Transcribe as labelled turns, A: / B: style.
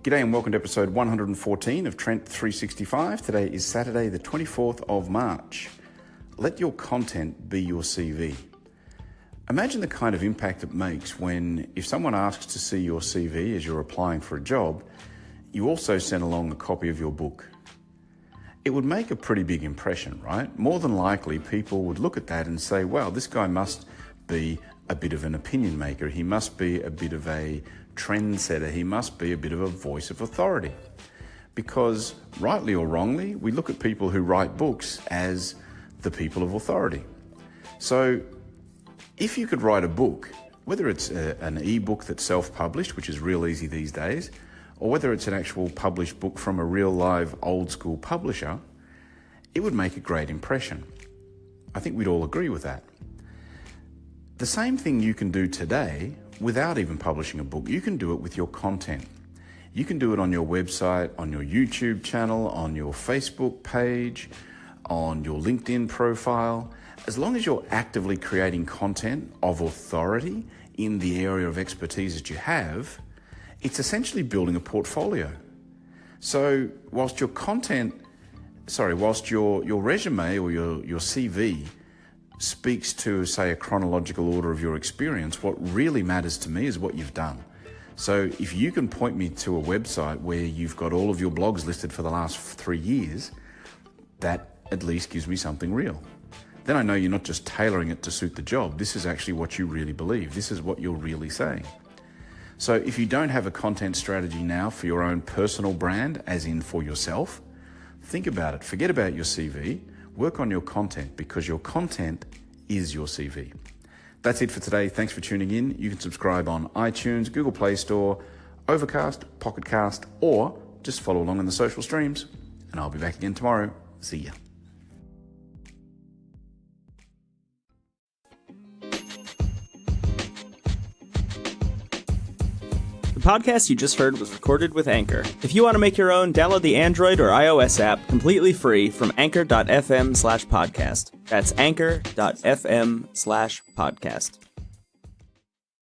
A: G'day and welcome to episode 114 of Trent365. Today is Saturday the 24th of March. Let your content be your CV. Imagine the kind of impact it makes when, if someone asks to see your CV as you're applying for a job, you also send along a copy of your book. It would make a pretty big impression, right? More than likely, people would look at that and say, wow, this guy must be a bit of an opinion maker. He must be a bit of a trendsetter. He must be a bit of a voice of authority. Because, rightly or wrongly, we look at people who write books as the people of authority. So, if you could write a book, whether it's an e-book that's self-published, which is real easy these days, or whether it's an actual published book from a real live old school publisher, it would make a great impression. I think we'd all agree with that. The same thing you can do today without even publishing a book. You can do it with your content. You can do it on your website, on your YouTube channel, on your Facebook page, on your LinkedIn profile. As long as you're actively creating content of authority in the area of expertise that you have, it's essentially building a portfolio. So whilst your resume or your CV speaks to, say, a chronological order of your experience, what really matters to me is what you've done. So if you can point me to a website where you've got all of your blogs listed for the last 3 years, that at least gives me something real. Then I know you're not just tailoring it to suit the job. This is actually what you really believe. This is what you're really saying. So if you don't have a content strategy now for your own personal brand, as in for yourself, think about it. Forget about your CV. Work on your content, because your content is your CV. That's it for today. Thanks for tuning in. You can subscribe on iTunes, Google Play Store, Overcast, Pocket Cast, or just follow along in the social streams. And I'll be back again tomorrow. See ya.
B: The podcast you just heard was recorded with Anchor. If you want to make your own, download the Android or iOS app completely free from anchor.fm/podcast. That's anchor.fm/podcast.